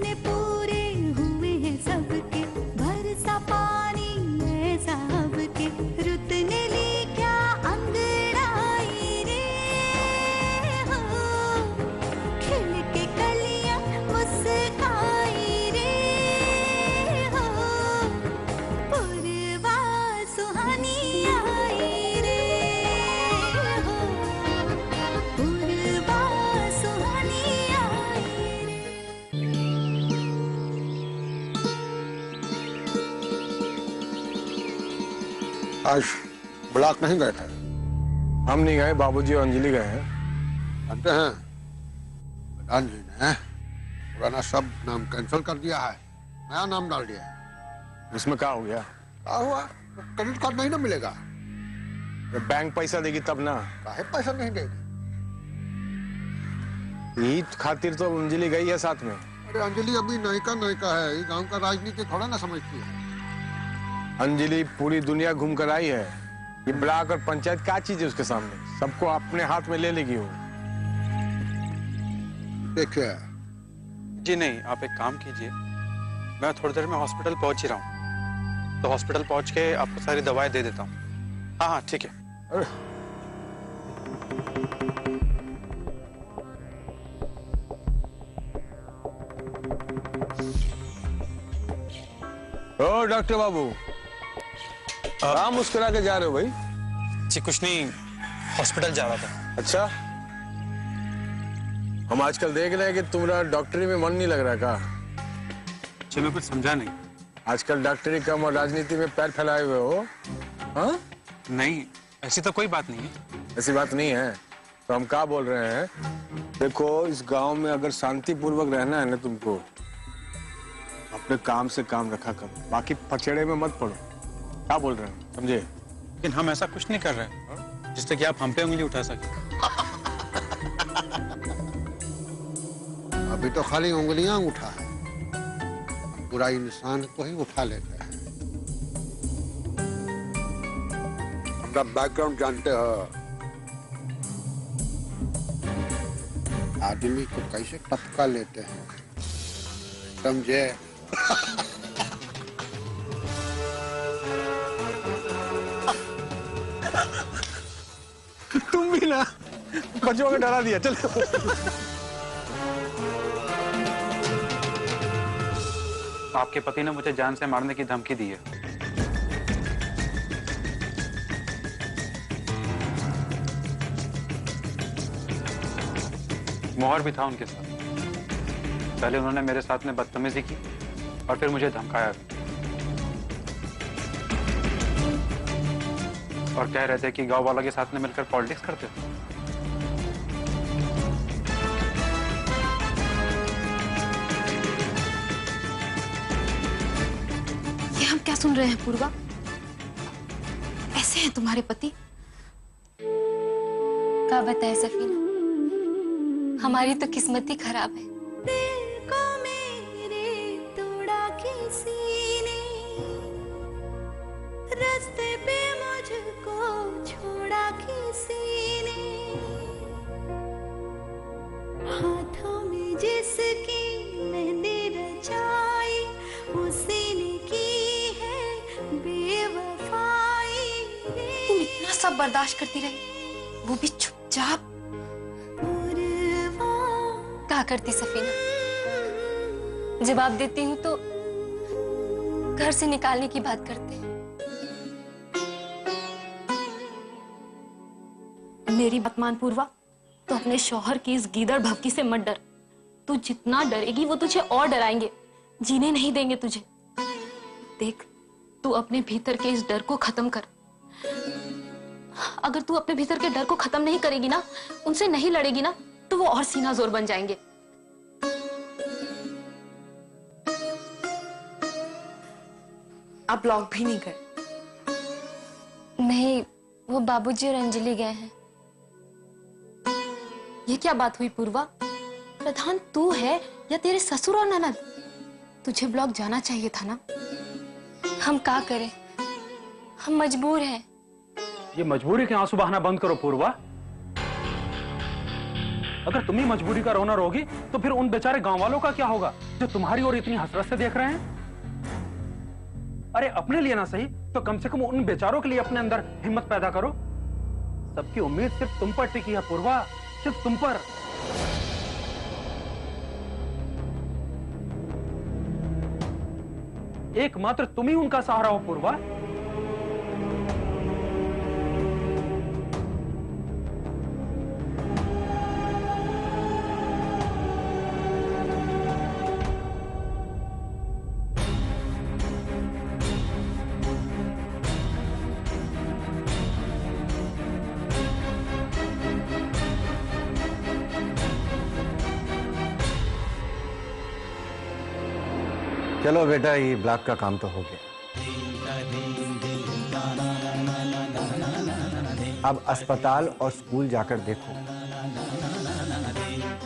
सपने पूरे हुए हैं सबके, बरसा पानी है सबके, रुत ने ली क्या अंगड़ाई रे हो, खिल के कलियां मुस्काई रे हो, पूर्वा सुहानी आई रे हो, पूर्वा सुहानी आई रे। आज ब्लॉक नहीं गए थे? हम नहीं गए, बाबूजी और अंजलि गए हैं। जानते हैं प्रधान जी ने पुराना सब नाम कैंसिल कर दिया है, नया नाम डाल दिया है। इसमें क्या हो गया? क्या हुआ? क्रेडिट कार्ड नहीं ना मिलेगा? बैंक पैसा देगी तब ना। काहे पैसा नहीं देगी? ईद खातिर तो अंजलि गई है साथ में। अरे अंजलि अभी नयका नयका है, ये गांव का राजनीति थोड़ा ना समझती है। अंजलि पूरी दुनिया घूम कर आई है, ये ब्लॉक और पंचायत क्या चीज है उसके सामने? सबको अपने हाथ में ले लेगी वो। देखिए जी नहीं, आप एक काम कीजिए, मैं थोड़ी देर में हॉस्पिटल पहुंच ही रहा हूँ, तो हॉस्पिटल पहुंच के आपको सारी दवाएं दे देता हूँ। हाँ हाँ ठीक है। ओ डॉक्टर बाबू, कहाँ मुस्कुरा के जा रहे हो भाई? जी कुछ नहीं, हॉस्पिटल जा रहा था। अच्छा, हम आजकल देख रहे हैं कि तुम्हारा डॉक्टरी में मन नहीं लग रहा का? जी मैं कुछ समझा नहीं। आजकल डॉक्टरी कम और राजनीति में पैर फैलाए हुए हो। हाँ? नहीं, ऐसी तो कोई बात नहीं है। ऐसी बात नहीं है तो हम क्या बोल रहे हैं, देखो इस गांव में अगर शांतिपूर्वक रहना है ना तुमको, अपने काम से काम रखा करो, बाकी पछेड़े में मत पड़ो। क्या बोल रहे हैं, समझे? लेकिन हम ऐसा कुछ नहीं कर रहे जिससे कि आप हम पे उंगली उठा सके। अभी तो खाली उंगलियां उठा है, पूरा इंसान को ही उठा लेते हैं। अपना बैकग्राउंड जानते हो, आदमी को कैसे टपका लेते हैं, समझे? तुम भी ना बच्चों को डरा दिया। चल आपके पति ने मुझे जान से मारने की धमकी दी है। मोहर भी था उनके साथ। पहले उन्होंने मेरे साथ में बदतमीजी की और फिर मुझे धमकाया भी। और कह रहे थे कि गांव वालों के साथ में मिलकर पॉलिटिक्स करते थे। ये हम क्या सुन रहे हैं पूर्वा? ऐसे हैं तुम्हारे पति? क्या बताए सफीना, हमारी तो किस्मत ही खराब है। दिल को मेरे तोड़ा किसी ने, रास्ते पे मुझको छोड़ा किसी ने, हाथों में जिसकी मेहंदी रचाई उसी ने की है बेवफाई। तुम इतना सब बर्दाश्त करती रही, वो भी चुपचाप? क्या करती सफीना, जवाब देती हूँ तो घर से निकालने की बात करते हैं। मेरी बात मान पूर्वा, तो अपने शौहर की इस गीदड़ भभकी से मत डर। तू जितना डरेगी वो तुझे और डराएंगे, जीने नहीं देंगे तुझे। देख, तू अपने भीतर के इस डर को खत्म कर। अगर तू अपने भीतर के डर को खत्म नहीं करेगी ना, उनसे नहीं लड़ेगी ना, तो वो और सीना जोर बन जाएंगे। आप ब्लॉक भी नहीं गए? नहीं, वो बाबूजी और अंजलि गए हैं। ये क्या बात हुई पूर्वा? प्रधान तू है या तेरे ससुर और ननद? तुझे ब्लॉक जाना चाहिए था ना। हम क्या करें, हम मजबूर हैं। ये मजबूरी के आंसू बहाना बंद करो पूर्वा। अगर तुम ही मजबूरी का रोना रोगी तो फिर उन बेचारे गांव वालों का क्या होगा? जो तुम्हारी ओर इतनी हसरत से देख रहे हैं? अरे अपने लिए ना सही तो कम से कम उन बेचारों के लिए अपने अंदर हिम्मत पैदा करो। सबकी उम्मीद सिर्फ तुम पर टिकी है पूर्वा, सिर्फ तुम पर। एकमात्र तुम ही उनका सहारा हो पूर्वा। चलो बेटा, ये ब्लॉक का काम तो हो गया। अब अस्पताल और स्कूल जाकर देखो।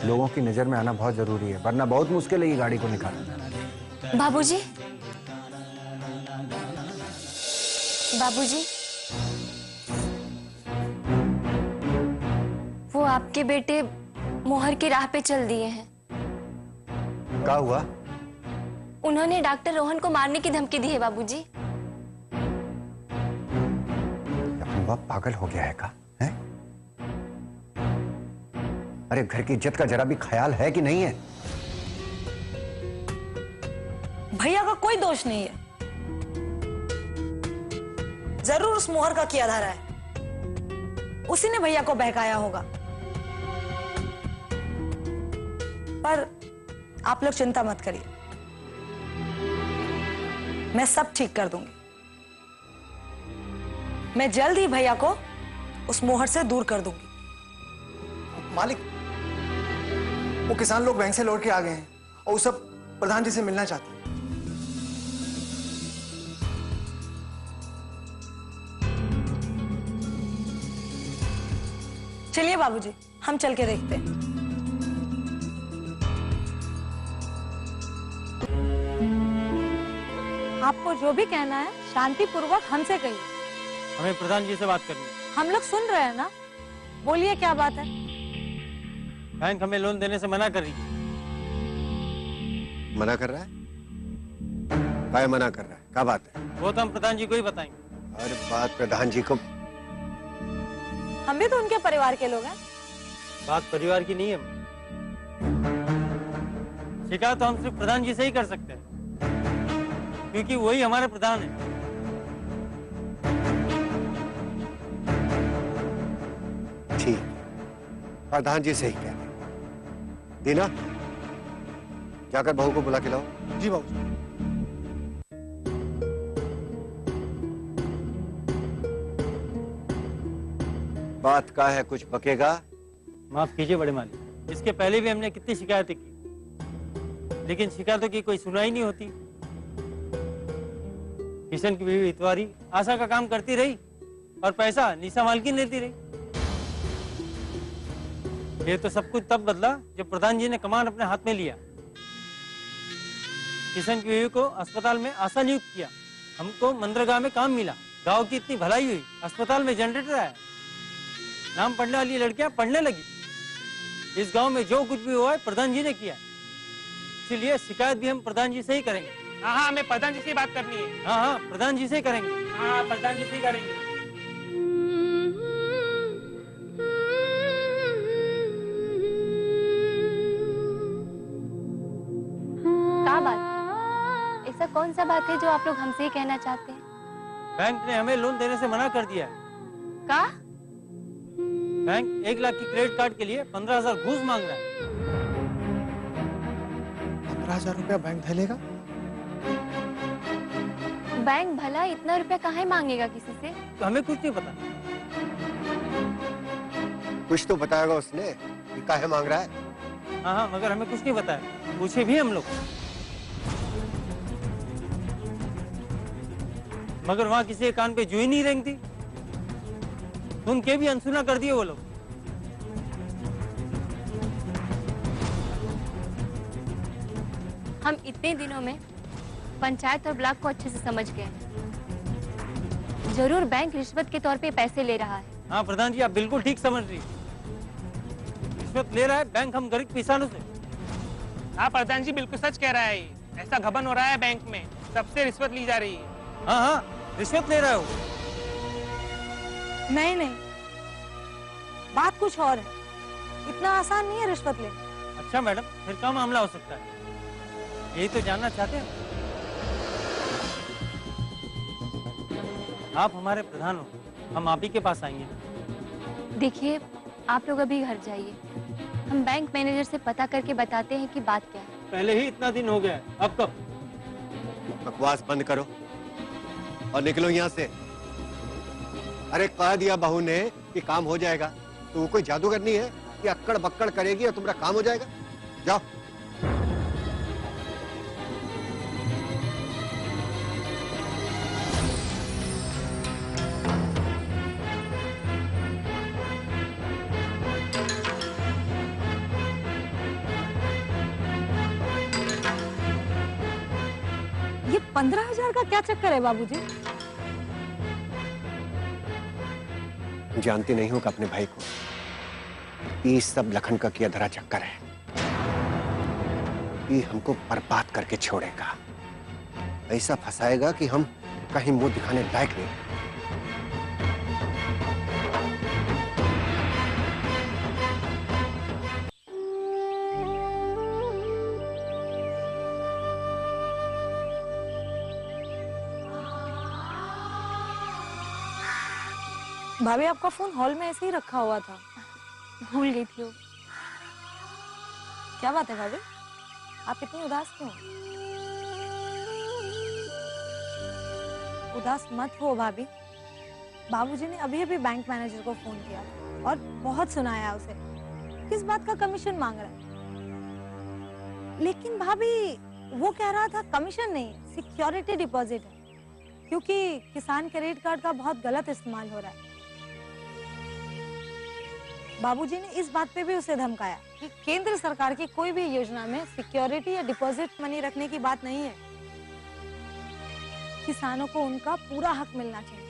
लोगों की नजर में आना बहुत जरूरी है, वरना बहुत मुश्किल है ये गाड़ी को निकालना। बाबूजी, बाबूजी, वो आपके बेटे मोहर की राह पे चल दिए हैं। क्या हुआ? उन्होंने डॉक्टर रोहन को मारने की धमकी दी है बाबूजी। अपना पागल हो गया है का? है? अरे घर की इज्जत का जरा भी ख्याल है कि नहीं है? भैया का कोई दोष नहीं है, जरूर उस मोहर का किया धारा है। उसी ने भैया को बहकाया होगा। पर आप लोग चिंता मत करिए, मैं सब ठीक कर दूंगी। मैं जल्द ही भैया को उस मोहर से दूर कर दूंगी। मालिक, वो किसान लोग बैंक से लौट के आ गए हैं और वो सब प्रधान जी से मिलना चाहते हैं। चलिए बाबूजी, हम चल के देखते हैं। आपको जो भी कहना है शांतिपूर्वक हमसे कहिए। हमें प्रधान जी से बात करनी है। हम लोग सुन रहे हैं ना, बोलिए क्या बात है। बैंक हमें लोन देने से मना कर रही है। मना कर रहा है? क्या मना कर रहा है? क्या बात है? वो तो हम प्रधान जी को ही बताएंगे। अरे बात प्रधान जी को। हम भी तो उनके परिवार के लोग हैं। बात परिवार की नहीं है, शिकायत तो हम सिर्फ प्रधान जी से ही कर सकते हैं, क्योंकि वही हमारे प्रधान है। ठीक, प्रधान जी से ही कह रहे। दीना, जाकर बहू को बुला के लाओ। जी बाबू। बात का है, कुछ बकेगा? माफ कीजिए बड़े मालिक, इसके पहले भी हमने कितनी शिकायतें की, लेकिन शिकायतों की कोई सुनवाई नहीं होती। किशन की बीवी इतवारी आशा का काम करती रही और पैसा निशा मालकिन लेती रही। ये तो सब कुछ तब बदला जब प्रधान जी ने कमान अपने हाथ में लिया। किशन की बीवी को अस्पताल में आशा नियुक्त किया, हमको मनरेगा में काम मिला, गांव की इतनी भलाई हुई, अस्पताल में जनरेटर आया, नाम पढ़ने वाली लड़कियां पढ़ने लगी। इस गांव में जो कुछ भी हुआ है प्रधान जी ने किया, इसलिए शिकायत भी हम प्रधान जी से ही करेंगे। हाँ, हमें प्रधान जी से बात करनी है। हाँ, प्रधान जी से ही करेंगे। हाँ, प्रधान जी से ही करेंगे। क्या बात? ऐसा कौन सा बात है जो आप लोग हमसे ही कहना चाहते हैं? बैंक ने हमें लोन देने से मना कर दिया है। का? बैंक 1 लाख की क्रेडिट कार्ड के लिए 15,000 घूस मांग रहा है। 15,000 रुपया बैंक धैलेगा? बैंक भला इतना रुपया काहे मांगेगा किसी से? तो हमें कुछ नहीं पता। कुछ तो बताएगा उसने कि काहे मांग रहा है। हाँ, मगर हमें कुछ नहीं बताया, पूछे भी हम लोग। मगर वहाँ किसी के कान पे जू ही नहीं रेंगती, सुन के भी अनसुना कर दिए वो लोग। हम इतने दिनों में पंचायत और ब्लॉक को अच्छे से समझ गए। जरूर बैंक रिश्वत के तौर पे पैसे ले रहा है। हाँ प्रधान जी, आप बिल्कुल ठीक समझ रही। रिश्वत ले रहा है बैंक हम गरीब किसानों से। हाँ प्रधान जी बिल्कुल सच कह रहा है। ऐसा घबन हो रहा है बैंक में, सबसे रिश्वत ली जा रही है। हाँ हाँ, रिश्वत ले रहा है वो। नहीं नहीं, बात कुछ और है। इतना आसान नहीं है रिश्वत लेना। अच्छा मैडम, फिर क्या मामला हो सकता है, यही तो जानना चाहते हैं। आप हमारे प्रधान हो, हम आप ही के पास आएंगे। देखिए, आप लोग अभी घर जाइए, हम बैंक मैनेजर से पता करके बताते हैं कि बात क्या है। पहले ही इतना दिन हो गया है, अब कब? बकवास बंद करो और निकलो यहाँ से। अरे कह दिया बहू ने कि काम हो जाएगा, तो वो कोई जादूगरनी है कि अक्कड़ बक्कड़ करेगी और तुम्हारा काम हो जाएगा? जाओ। ये 15,000 का क्या चक्कर है बाबूजी? जानती नहीं हूं कि अपने भाई को ये सब लखन का किया धरा चक्कर है। ये हमको बर्बाद करके छोड़ेगा, ऐसा फंसाएगा कि हम कहीं मुंह दिखाने लायक नहीं। भाभी आपका फोन हॉल में ऐसे ही रखा हुआ था। भूल गई थी वो। क्या बात है भाभी, आप इतनी उदास क्यों? उदास मत हो भाभी, बाबूजी ने अभी अभी बैंक मैनेजर को फोन किया और बहुत सुनाया उसे, किस बात का कमीशन मांग रहा है। लेकिन भाभी वो कह रहा था कमीशन नहीं, सिक्योरिटी डिपॉजिट है, क्योंकि किसान क्रेडिट कार्ड का बहुत गलत इस्तेमाल हो रहा है। बाबूजी ने इस बात पे भी उसे धमकाया कि केंद्र सरकार की कोई भी योजना में सिक्योरिटी या डिपॉजिट मनी रखने की बात नहीं है। किसानों को उनका पूरा हक मिलना चाहिए।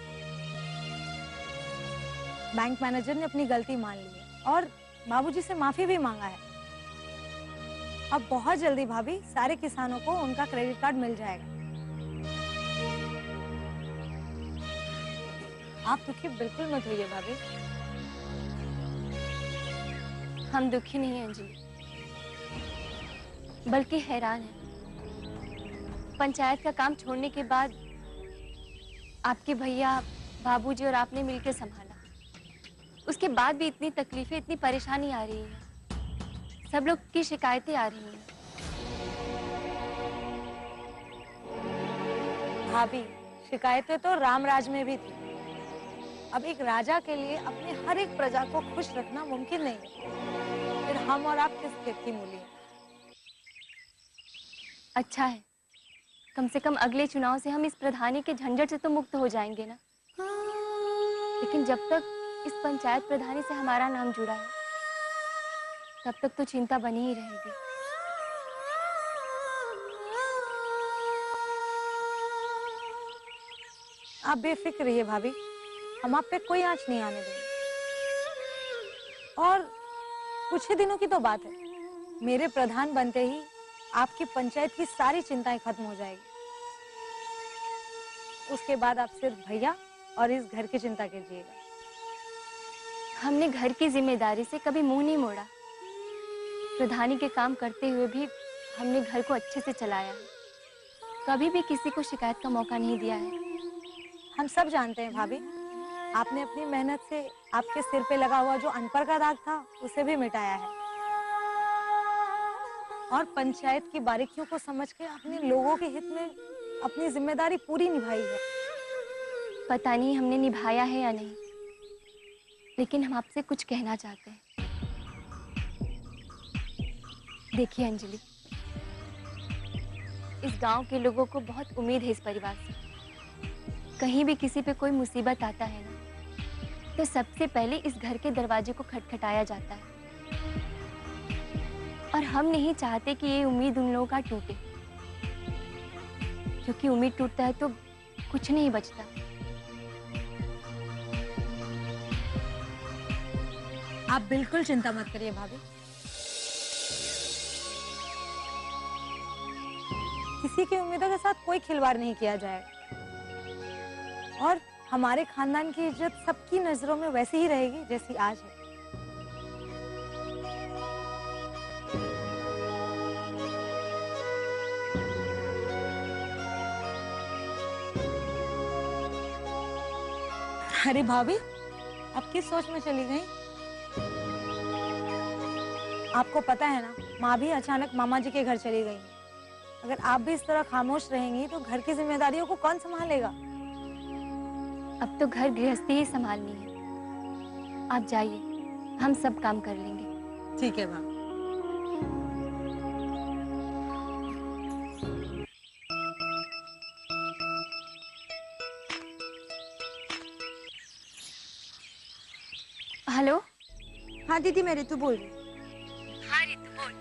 बैंक मैनेजर ने अपनी गलती मान ली है और बाबूजी से माफी भी मांगा है। अब बहुत जल्दी भाभी सारे किसानों को उनका क्रेडिट कार्ड मिल जाएगा। आप दुखी बिल्कुल मत होइए भाभी। हम दुखी नहीं हैं अंजलि, बल्कि हैरान हैं। पंचायत का काम छोड़ने के बाद आपके भैया, बाबूजी और आपने मिलकर संभाला, उसके बाद भी इतनी तकलीफें, इतनी परेशानी आ रही है, सब लोग की शिकायतें आ रही हैं। भाभी शिकायतें तो रामराज में भी थी। अब एक राजा के लिए अपने हर एक प्रजा को खुश रखना मुमकिन नहीं है, फिर हम और आप किस खेत की मूली हैं? अच्छा है, कम से कम अगले चुनाव से हम इस प्रधानी के झंझट से तो मुक्त हो जाएंगे ना। लेकिन जब तक इस पंचायत प्रधानी से हमारा नाम जुड़ा है, तब तक तो चिंता बनी ही रहेगी। आप बेफिक्र रहिए भाभी, हम आप पे कोई आंच नहीं आने देंगे। और कुछ ही दिनों की तो बात है, मेरे प्रधान बनते ही आपकी पंचायत की सारी चिंताएं खत्म हो जाएगी। उसके बाद आप सिर्फ भैया और इस घर की चिंता कीजिएगा। हमने घर की जिम्मेदारी से कभी मुंह नहीं मोड़ा। प्रधानी के काम करते हुए भी हमने घर को अच्छे से चलाया है, कभी भी किसी को शिकायत का मौका नहीं दिया है। हम सब जानते हैं भाभी, आपने अपनी मेहनत से आपके सिर पे लगा हुआ जो अनपढ़ का दाग था उसे भी मिटाया है, और पंचायत की बारीकियों को समझ के अपने लोगों के हित में अपनी जिम्मेदारी पूरी निभाई है। पता नहीं हमने निभाया है या नहीं, लेकिन हम आपसे कुछ कहना चाहते हैं। देखिए अंजलि, इस गांव के लोगों को बहुत उम्मीद है इस परिवार से। कहीं भी किसी पे कोई मुसीबत आता है ना, तो सबसे पहले इस घर के दरवाजे को खटखटाया जाता है। और हम नहीं चाहते कि ये उम्मीद उन लोगों का टूटे, क्योंकि उम्मीद टूटता है तो कुछ नहीं बचता। आप बिल्कुल चिंता मत करिए भाभी, किसी की उम्मीदों के साथ कोई खिलवाड़ नहीं किया जाएगा। और हमारे खानदान की इज्जत सबकी नजरों में वैसी ही रहेगी जैसी आज है। अरे भाभी, आप किस सोच में चली गई? आपको पता है ना, माँ भी अचानक मामा जी के घर चली गई। अगर आप भी इस तरह खामोश रहेंगी तो घर की जिम्मेदारियों को कौन संभालेगा? अब तो घर गृहस्थी ही संभालनी है। आप जाइए, हम सब काम कर लेंगे। ठीक है भाभी। हेलो। हाँ दीदी, मैं रितु बोल रही। हाँ रितु बोल।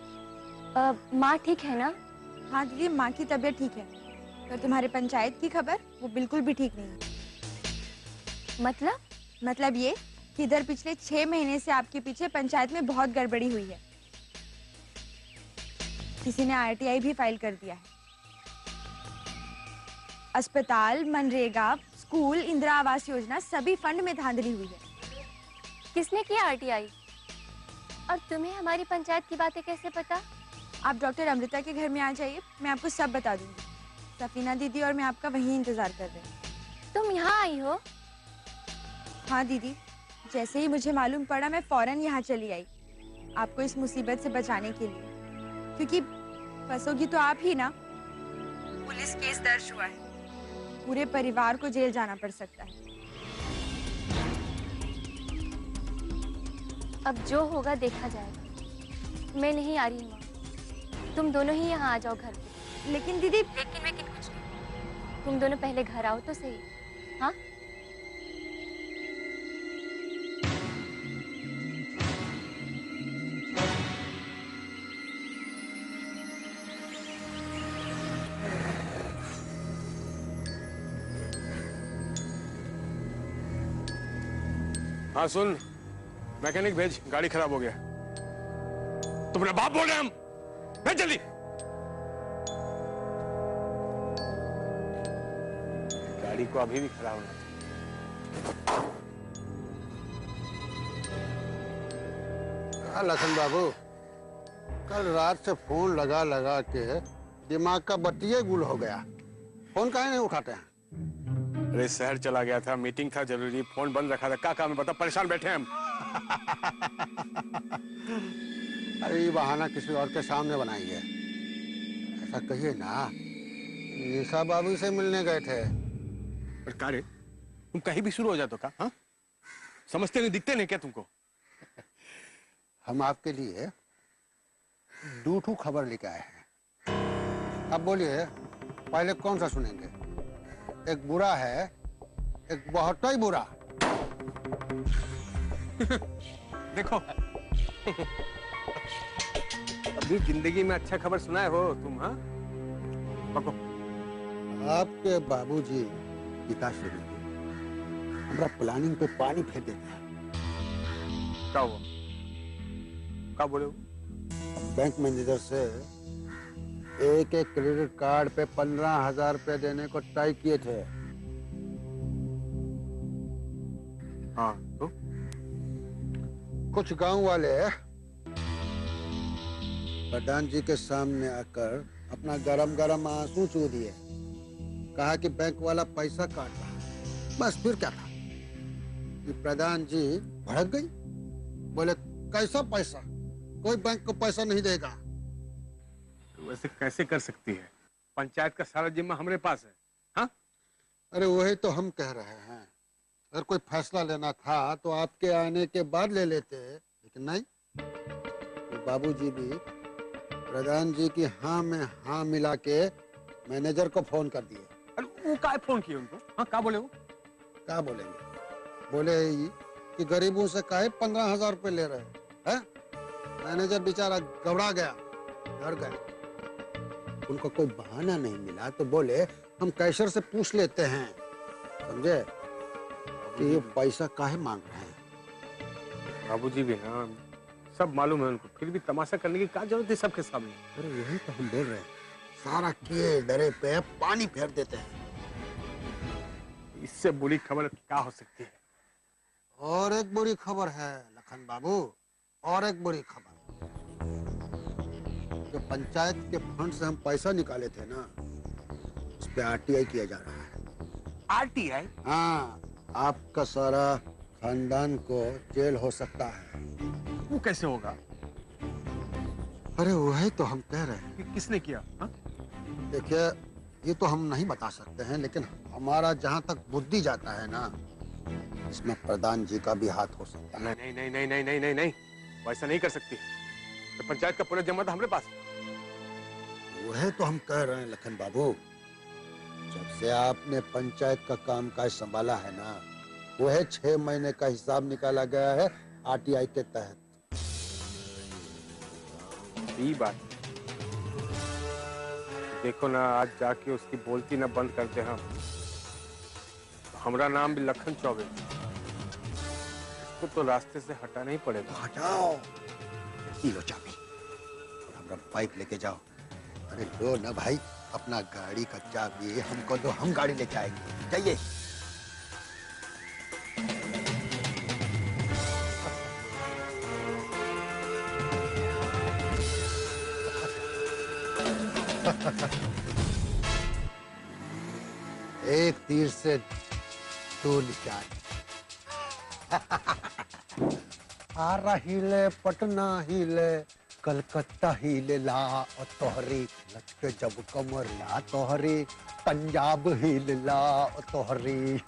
माँ ठीक है ना? हाँ दीदी, माँ की तबीयत ठीक है, पर तुम्हारे पंचायत की खबर वो बिल्कुल भी ठीक नहीं है। मतलब ये कि इधर पिछले 6 महीने से आपके पीछे पंचायत में बहुत गड़बड़ी हुई है। किसी ने आरटीआई भी फाइल कर दिया है। अस्पताल, मनरेगा, स्कूल, इंदिरा आवास योजना, सभी फंड में धांधली हुई है। किसने किया आरटीआई? और तुम्हें हमारी पंचायत की बातें कैसे पता? आप डॉक्टर अमृता के घर में आ जाइए, मैं आपको सब बता दूंगी। सफीना दीदी और मैं आपका वहीं इंतजार कर रहे हैं। तुम यहाँ आई हो? हाँ दीदी, जैसे ही मुझे मालूम पड़ा मैं फौरन यहाँ चली आई, आपको इस मुसीबत से बचाने के लिए, क्योंकि फंसोगी तो आप ही ना। पुलिस केस दर्ज हुआ है, पूरे परिवार को जेल जाना पड़ सकता है। अब जो होगा देखा जाएगा। मैं नहीं आ रही हूँ, तुम दोनों ही यहाँ आ जाओ घर पे। लेकिन दीदी, लेकिन कुछ नहीं, तुम दोनों पहले घर आओ तो सही। हाँ, हाँ सुन, मैकेनिक भेज, गाड़ी खराब हो गया। तुम्हारे बाप बोल रहे हैं हम, भेज जल्दी। गाड़ी को अभी भी खराब होना चाहिए। लखन बाबू, कल रात से फोन लगा लगा के दिमाग का बत्तिये गुल हो गया। फोन काहे नहीं उठाते हैं? अरे शहर चला गया था, मीटिंग था जरूरी, फोन बंद रखा था। क्या काम है बता, परेशान बैठे हैं हम। अरे ये बहाना किसी और के सामने बनाइए। ऐसा कहिए ना, निशा बाबू से मिलने गए थे। पर कारे, तुम कहीं भी शुरू हो जाते हो का? हाँ? समझते नहीं, दिखते नहीं क्या तुमको? हम आपके लिए 2 खबर लेके आए हैं। अब बोलिए, पहले कौन सा सुनेंगे? एक बुरा है, एक बहुत ही बुरा। देखो, अभी जिंदगी में अच्छा खबर सुनाए हो तुम? हाँ, पको। आपके बाबूजी पिताश्री हमारा प्लानिंग पे पानी फेंक देते हैं। क्या हुआ? क्या बोले हो? बैंक मैनेजर से एक क्रेडिट कार्ड पे 15,000 रुपए देने को तय किए थे। हाँ तो कुछ गांव वाले प्रधान जी के सामने आकर अपना गरम गरम आंसू चू दिए। कहा कि बैंक वाला पैसा काट रहा है। बस फिर क्या था कि प्रधान जी भड़क गई। बोले, कैसा पैसा? कोई बैंक को पैसा नहीं देगा। वैसे कैसे कर सकती है? पंचायत का सारा जिम्मा हमारे पास है। हाँ? अरे वही तो हम कह रहे हैं, अगर कोई फैसला लेना था तो आपके आने के बाद ले लेते, लेकिन नहीं। तो बाबूजी भी प्रधान जी की हाँ में हाँ मिला के मैनेजर को फोन कर दिए। अरे वो क्या फोन किए उनको? हाँ, क्या बोले वो? क्या बोलेंगे? बोले ही कि गरीबों से काहे 15,000 रुपए ले रहे हैं? मैनेजर बेचारा घबरा गया, डर गया। उनको कोई बहाना नहीं मिला तो बोले, हम कैशियर से पूछ लेते हैं, समझे, कि ये पैसा काहे मांग रहे हैं। बाबूजी भी ना, सब मालूम है उनको, फिर भी तमाशा करने की क्या जरूरत है सबके सामने? अरे यही तो हम बोल रहे हैं, सारा किए डरे पे पानी फेर देते हैं। इससे बुरी खबर क्या हो सकती है? और एक बुरी खबर है लखन बाबू, और एक बुरी खबर। जो पंचायत के फंड से हम पैसा निकाले थे ना, उस पे आरटीआई किया जा रहा है। आरटीआई? हाँ, आपका सारा खानदान को जेल हो सकता है। वो कैसे होगा? अरे वही तो हम कह रहे हैं। कि किसने किया? देखिए, ये तो हम नहीं बता सकते हैं, लेकिन हमारा जहाँ तक बुद्धि जाता है ना, इसमें प्रधान जी का भी हाथ हो सकता है। नहीं नहीं नहीं नहीं नहीं नहीं नहीं, वैसा नहीं कर सकती। तो पंचायत का पूरा जमा तो हमारे पास। वही तो हम कह रहे हैं लखन बाबू, जब से आपने पंचायत का कामकाज संभाला है ना, वह 6 महीने का हिसाब निकाला गया है आरटीआई के तहत। यही बात देखो ना, आज जाके उसकी बोलती ना बंद करते हम, तो हमारा नाम भी लखन चौबे। इसको तो रास्ते से हटाना ही पड़ेगा। हटाओ, लो चाबी और हमारा बाइक लेके जाओ। अरे लो ना भाई, अपना गाड़ी का चाबी हमको दो, हम गाड़ी लेके आएंगे। जाइए। एक तीर से 2 निशान। आरा हिले, पटना हिले, कलकत्ता हिले ला, और तोहरी लटके जब कमर ला, तोहरी पंजाब हिले ला, और तोहरी